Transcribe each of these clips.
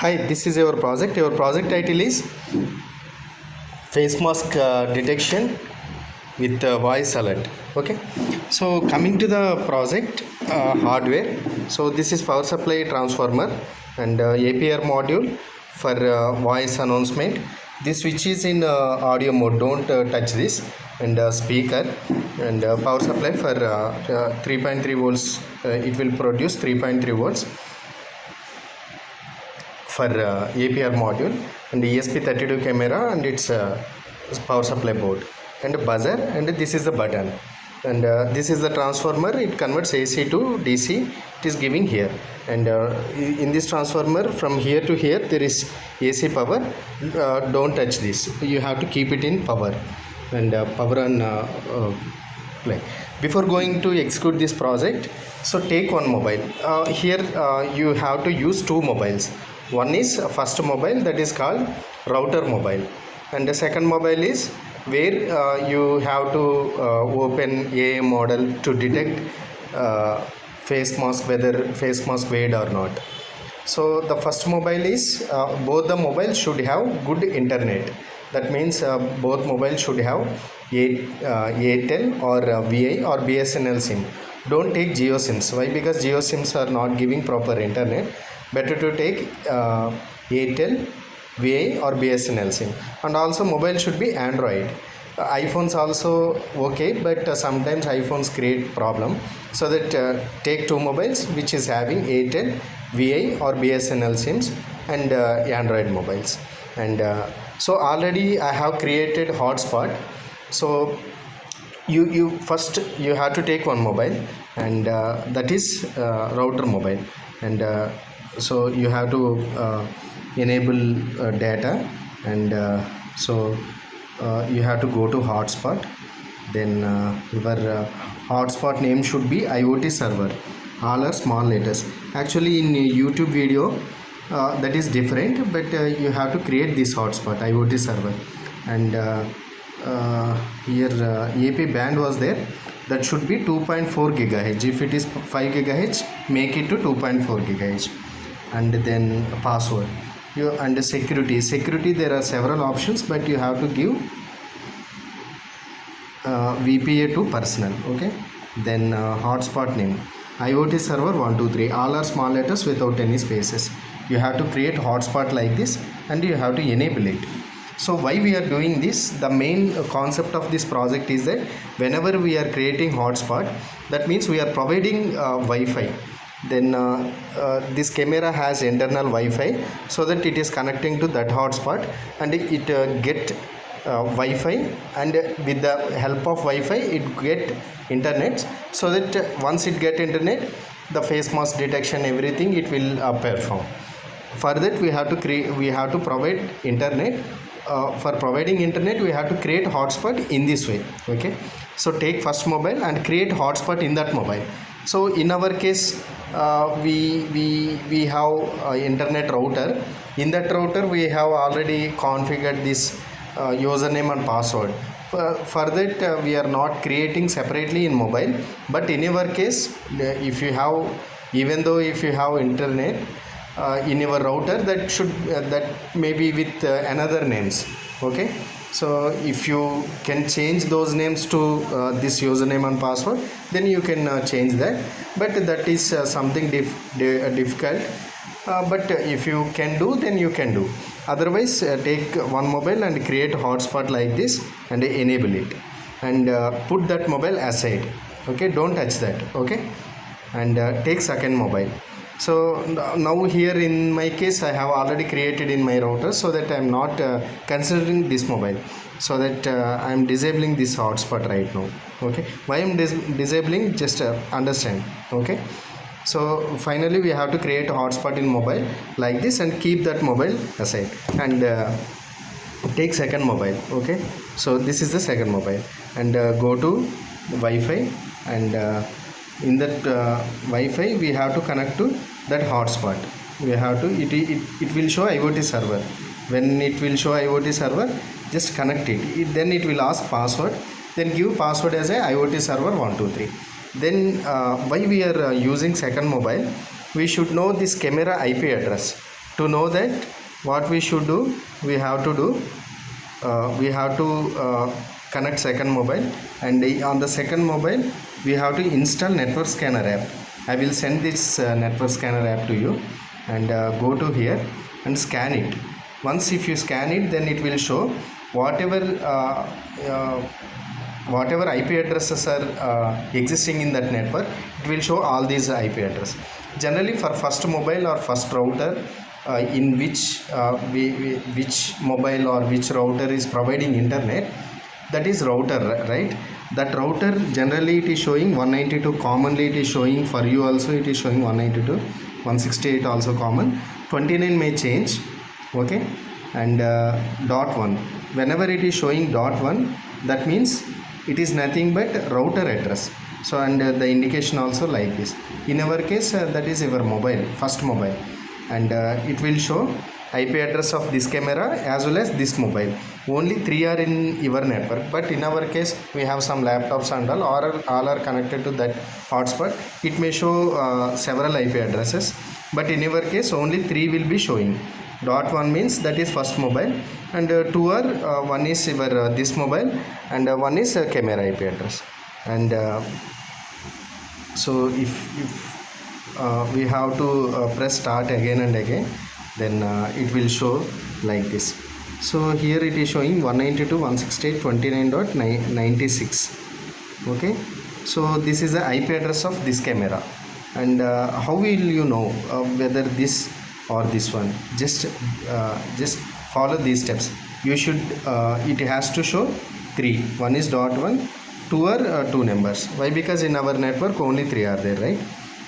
Hi, this is your project. Your project title is face mask detection with voice alert. Okay, so coming to the project hardware. So this is power supply transformer and APR module for voice announcement. This switch is in audio mode. Don't touch this. And speaker and power supply for 3.3 volts. It will produce 3.3 volts for APR module, and ESP32 camera, and its power supply board and buzzer, and this is the button, and this is the transformer. It converts AC to DC. It is giving here, and in this transformer from here to here there is AC power. Don't touch this. You have to keep it in power, and power on play. Before going to execute this project, so take one mobile. Here you have to use two mobiles. One is first mobile, that is called router mobile, and the second mobile is where you have to open a model to detect face mask, whether face mask weighed or not. So the first mobile is both the mobiles should have good internet. That means both mobiles should have Airtel or VI or BSNL SIM. Don't take Jio SIMs. Why? Because Jio SIMs are not giving proper internet. Better to take Airtel, VI or BSNL SIM. And also mobile should be Android. iPhones also okay, but sometimes iPhones create problem. So that take two mobiles which is having Airtel, VI or BSNL SIMs and Android mobiles. And so already I have created hotspot. So you first you have to take one mobile, and that is router mobile, and so you have to enable data, and so you have to go to hotspot. Then your hotspot name should be IoT server. All are small letters. Actually in YouTube video that is different, but you have to create this hotspot IoT server. And here AP band was there, that should be 2.4 gigahertz. If it is 5 gigahertz, make it to 2.4 gigahertz. And then password, you, and security there are several options, but you have to give VPA to personal. Okay, then hotspot name IoT server 123, all are small letters without any spaces. You have to create hotspot like this, and you have to enable it. So why we are doing this? The main concept of this project is that whenever we are creating hotspot, that means we are providing Wi-Fi. Then this camera has internal Wi-Fi, so that it is connecting to that hotspot, and it get Wi-Fi, and with the help of Wi-Fi it get internet, so that once it get internet, the face mask detection, everything it will perform. For that we have to provide internet. For providing internet we have to create hotspot in this way. Okay, so take first mobile and create hotspot in that mobile. So in our case we have internet router. In that router we have already configured this username and password. For that we are not creating separately in mobile, but in our case if you have, even though if you have internet in your router, that should that may be with another names. Okay, so if you can change those names to this username and password, then you can change that, but that is something difficult, but if you can do, then you can do. Otherwise take one mobile and create hotspot like this and enable it, and put that mobile aside. Okay, don't touch that. Okay, and take second mobile. So now here in my case I have already created in my router, so that I am not considering this mobile, so that I am disabling this hotspot right now. Okay, why I am disabling, just understand. Okay, so finally we have to create a hotspot in mobile like this, and keep that mobile aside, and take second mobile. Okay, so this is the second mobile, and go to Wi-Fi, and in that Wi-Fi we have to connect to that hotspot. We have to it will show IoT server. When it will show IoT server, just connect it. Then it will ask password, then give password as a IoT server 123. Then why we are using second mobile, we should know this camera IP address. To know that, what we should do, we have to do we have to connect second mobile, and on the second mobile we have to install network scanner app. I will send this network scanner app to you, and go to here and scan it. Once if you scan it, then it will show whatever uh, whatever IP addresses are existing in that network. It will show all these IP address. Generally for first mobile or first router, in which which mobile or which router is providing internet, that is router, right? That router generally it is showing 192. Commonly it is showing, for you also it is showing 192, 168 also common, 29 may change. Okay, and dot 1, whenever it is showing dot 1, that means it is nothing but router address. So, and the indication also like this. In our case, that is our mobile, first mobile, and it will show IP address of this camera as well as this mobile. Only 3 are in your network, but in our case we have some laptops and all are connected to that hotspot. It may show several IP addresses, but in your case only 3 will be showing. Dot 1 means that is first mobile, and 2 are one is your this mobile, and one is camera IP address. And so if we have to press start again and again, then it will show like this. So here it is showing 192.168.29.96. okay, so this is the IP address of this camera. And how will you know whether this or this one? Just follow these steps. You should it has to show 3. One is dot 1, 2 are 2 numbers. Why? Because in our network only 3 are there, right?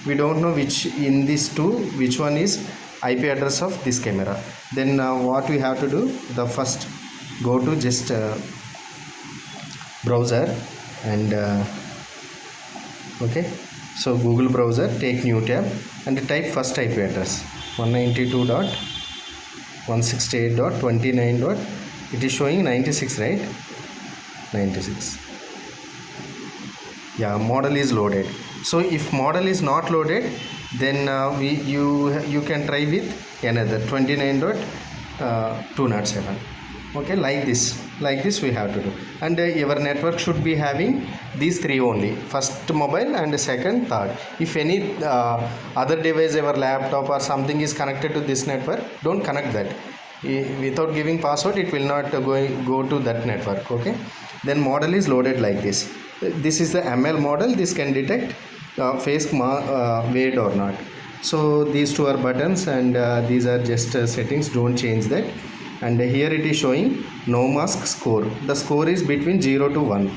We don't know which in these 2 which one is IP address of this camera. Then what we have to do, the first go to just browser, and okay, so Google browser, take new tab and type first IP address 192.168.29. It is showing 96, right? 96. Yeah, model is loaded. So if model is not loaded, then you can try with another 29.207. okay, like this we have to do. And your network should be having these 3 only: first mobile and second, third. If any other device, your laptop or something is connected to this network, don't connect that. Without giving password, it will not go to that network. Okay, then model is loaded like this. This is the ML model. This can detect face weight or not. So these 2 are buttons, and these are just settings. Don't change that. And here it is showing no mask score. The score is between 0 to 1.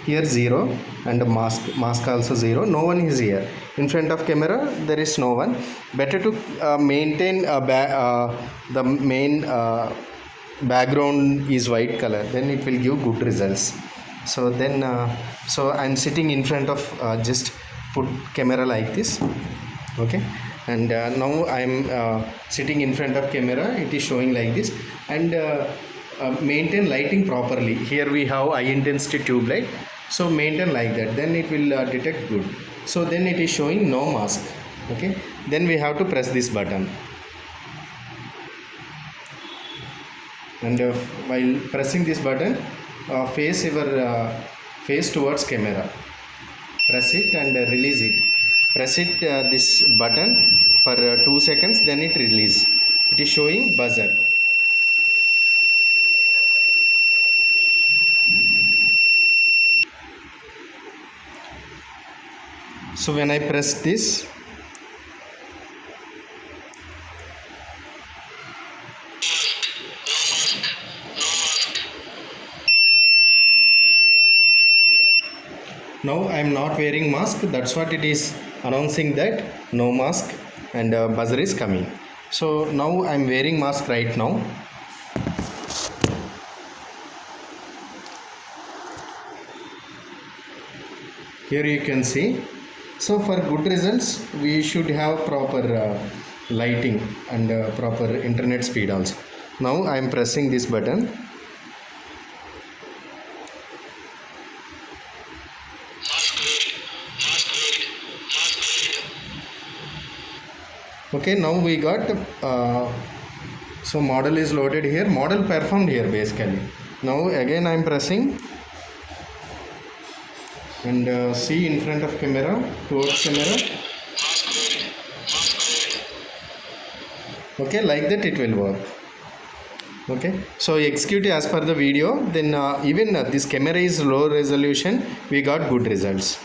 Here 0, and mask also 0. No one is here in front of camera. There is no one. Better to maintain the main background is white color, then it will give good results. So then so I'm sitting in front of just put camera like this. Okay, and now I'm sitting in front of camera. It is showing like this. And maintain lighting properly. Here we have high intensity tube light, so maintain like that, then it will detect good. So then it is showing no mask. Okay, then we have to press this button, and while pressing this button, face your face towards camera. Press it and release it. Press it this button for 2 seconds, then it release. It is showing buzzer. So when I press this, now I am not wearing mask. That's what it is announcing, that no mask, and buzzer is coming. So now I am wearing mask right now. Here you can see. So for good results, we should have proper lighting and proper internet speed also. Now I am pressing this button. Okay, now we got So model is loaded here, model performed here basically. Now again I am pressing and see in front of camera, towards camera. Okay, like that it will work. Okay, so execute as per the video, then even this camera is low resolution, we got good results.